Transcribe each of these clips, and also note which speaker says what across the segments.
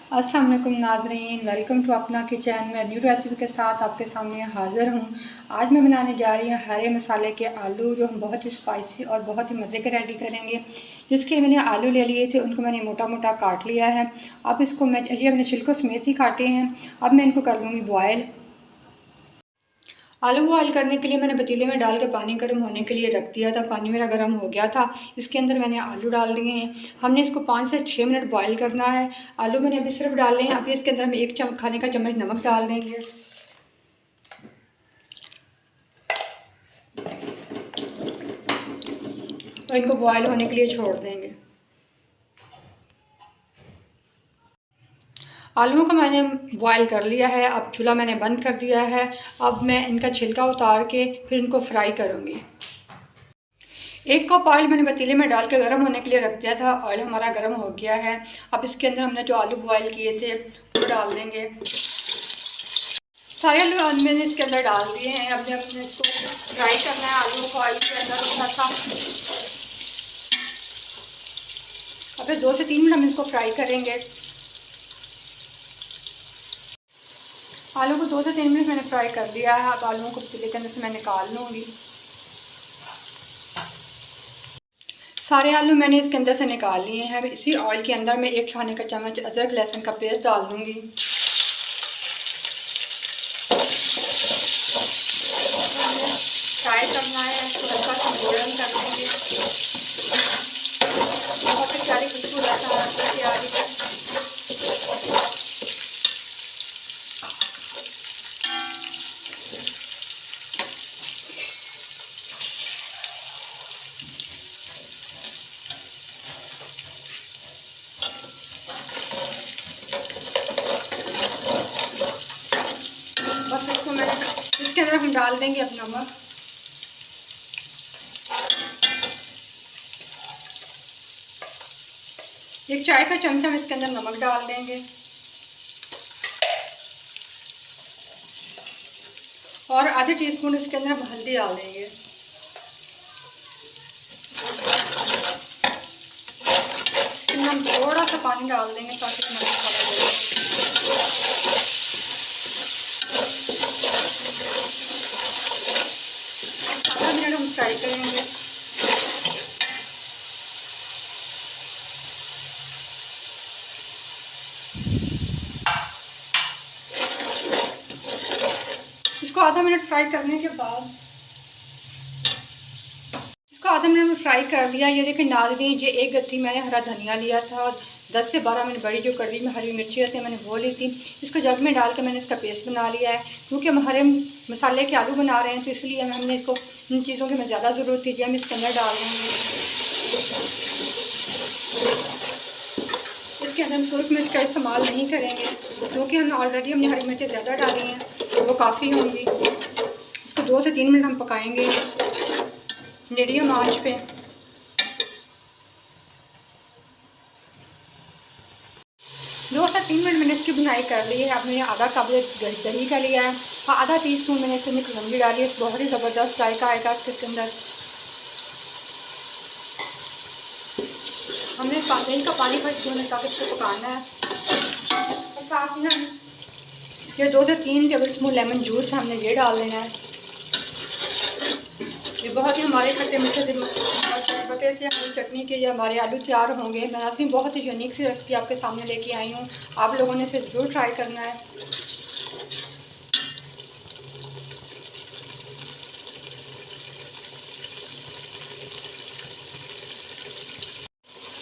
Speaker 1: अस्सलाम वालेकुम नाज़रीन, वेलकम टू अपना किचन। मैं न्यू रेसिपी के साथ आपके सामने हाज़िर हूँ। आज मैं बनाने जा रही हूँ हरे मसाले के आलू, जो हम बहुत ही स्पाइसी और बहुत ही मज़े के रेडी करेंगे। जिसके मैंने आलू ले लिए थे, उनको मैंने मोटा मोटा काट लिया है। अब इसको ये मैंने छिलकों समेत ही काटे हैं। अब मैं इनको कर लूँगी बॉयल। आलू बॉयल करने के लिए मैंने पतीले में डाल के पानी गर्म होने के लिए रख दिया था। पानी मेरा गर्म हो गया था। इसके अंदर मैंने आलू डाल दिए हैं। हमने इसको 5 से 6 मिनट बॉयल करना है। आलू मैंने अभी सिर्फ डाले हैं। अभी इसके अंदर हम 1 खाने का चम्मच नमक डाल देंगे और इनको बॉयल होने के लिए छोड़ देंगे। आलूओं को मैंने बॉयल कर लिया है। अब चूल्हा मैंने बंद कर दिया है। अब मैं इनका छिलका उतार के फिर इनको फ्राई करूँगी। 1 कप ऑयल मैंने पतीले में डाल के गर्म होने के लिए रख दिया था। ऑयल हमारा गर्म हो गया है। अब इसके अंदर हमने जो आलू बॉयल किए थे वो डाल देंगे। सारे आलू मैंने इसके अंदर डाल दिए हैं। अब हमने इसको फ्राई करना है आलू को ऑयल के अंदर थोड़ा सा। अब 2 से 3 मिनट हम इसको फ्राई करेंगे। आलू को 2 से 3 मिनट मैंने फ्राई कर दिया है। अब आलूओं को पतीले के अंदर से मैं निकाल लूँगी। सारे आलू मैंने इसके अंदर से निकाल लिए हैं। इसी ऑयल के अंदर मैं 1 खाने का चम्मच अदरक लहसुन का पेस्ट डाल दूँगी। फ्राई करना है, हल्का सा गोल्डन कर देंगे। बहुत ही प्यारी खुशबू आ रही है। बस इसको मैंने इसके अंदर हम डाल देंगे अब नमक। एक चाय का चमचा हम इसके अंदर नमक डाल देंगे और आधे टीस्पून इसके अंदर हम हल्दी डाल देंगे। इसके अंदर हम थोड़ा सा पानी डाल देंगे ताकि नमक खड़ा हो जाए। आधा मिनट हम फ्राई करेंगे। इसको आधा मिनट फ्राई करने के बाद आधा मिनट में फ्राई कर लिया। ये देखिए नाज़रीन, ये 1 गट्ठी मैंने हरा धनिया लिया था। 10 से 12 मैंने बड़ी जो कड़वी में हरी मिर्ची होती है मैंने वो ली थी। इसको जग में डाल के मैंने इसका पेस्ट बना लिया है। क्योंकि हम हरे मसाले के आलू बना रहे हैं तो इसलिए हमने इसको इन चीज़ों की हमें ज़्यादा ज़रूरत थी। हम इसके अंदर डाल देंगे। इसके अंदर हम सूरख मिर्च का इस्तेमाल नहीं करेंगे क्योंकि हमने हरी मिर्चें ज़्यादा डाली हैं तो वो काफ़ी होंगी। इसको 2 से 3 मिनट हम पकाएँगे मीडियम आंच पे। 2 से 3 मिनट मैंने इसकी बुनाई कर ली है। अब मैंने आधा कप दही का लिया है और आधा टीस्पून मैंने इसके अंदर कलौंजी डाली है। बहुत ही ज़बरदस्त जायका आएगा इसके अंदर। हमने दही का पानी पर इसको ताकि इसको पकाना है। और साथ ही ना ये 2 से 3 टेबल स्पून लेमन जूस हमने ये डाल देना है। ये बहुत ही हमारे खट्टे मीठे चटपटे से हरी चटनी के ये हमारे आलू तैयार होंगे। मैं आज भी बहुत ही यूनिक सी रेसिपी आपके सामने लेके आई हूँ। आप लोगों ने इसे ज़रूर ट्राई करना है।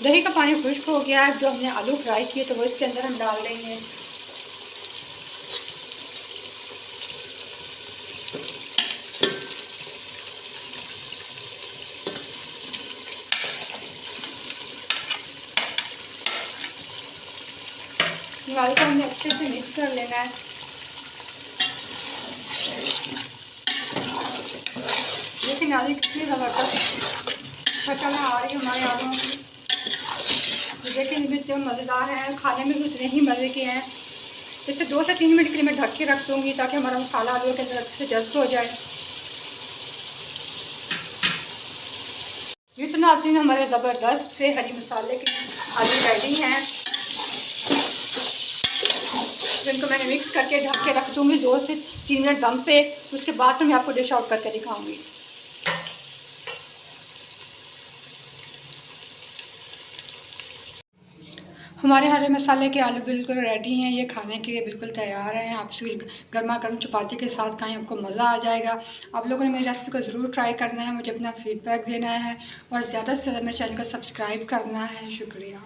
Speaker 1: दही का पानी खुश्क हो गया है। जो हमने आलू फ्राई किए तो वो इसके अंदर हम डाल देंगे। आलू को हमने अच्छे से मिक्स कर लेना है। लेकिन आलू कितनी ज़बरदस्त शक्ल में आ रही है हमारे आलू की। देखिए भी इतने मज़ेदार हैं, खाने में भी उतने ही मज़े के हैं। इसे 2 से 3 मिनट के लिए मैं ढक के रख दूँगी ताकि हमारा मसाला आलू के अंदर अच्छे से जस्ट हो जाए। ये तो नाज़रीन हमारे ज़बरदस्त से हरी मसाले के आलू रेडी हैं। मैंने मिक्स करके ढक के रख दूँगी 2 से 3 मिनट दम पे। उसके बाद में मैं आपको डिश आउट करके दिखाऊँगी। हमारे हरे मसाले के आलू बिल्कुल रेडी हैं, ये खाने के लिए बिल्कुल तैयार हैं। आप इसे गर्मा गर्म चपाती के साथ खाएं, आपको मज़ा आ जाएगा। आप लोगों ने मेरी रेसिपी को ज़रूर ट्राई करना है, मुझे अपना फीडबैक देना है और ज़्यादा से ज़्यादा मेरे चैनल को सब्सक्राइब करना है। शुक्रिया।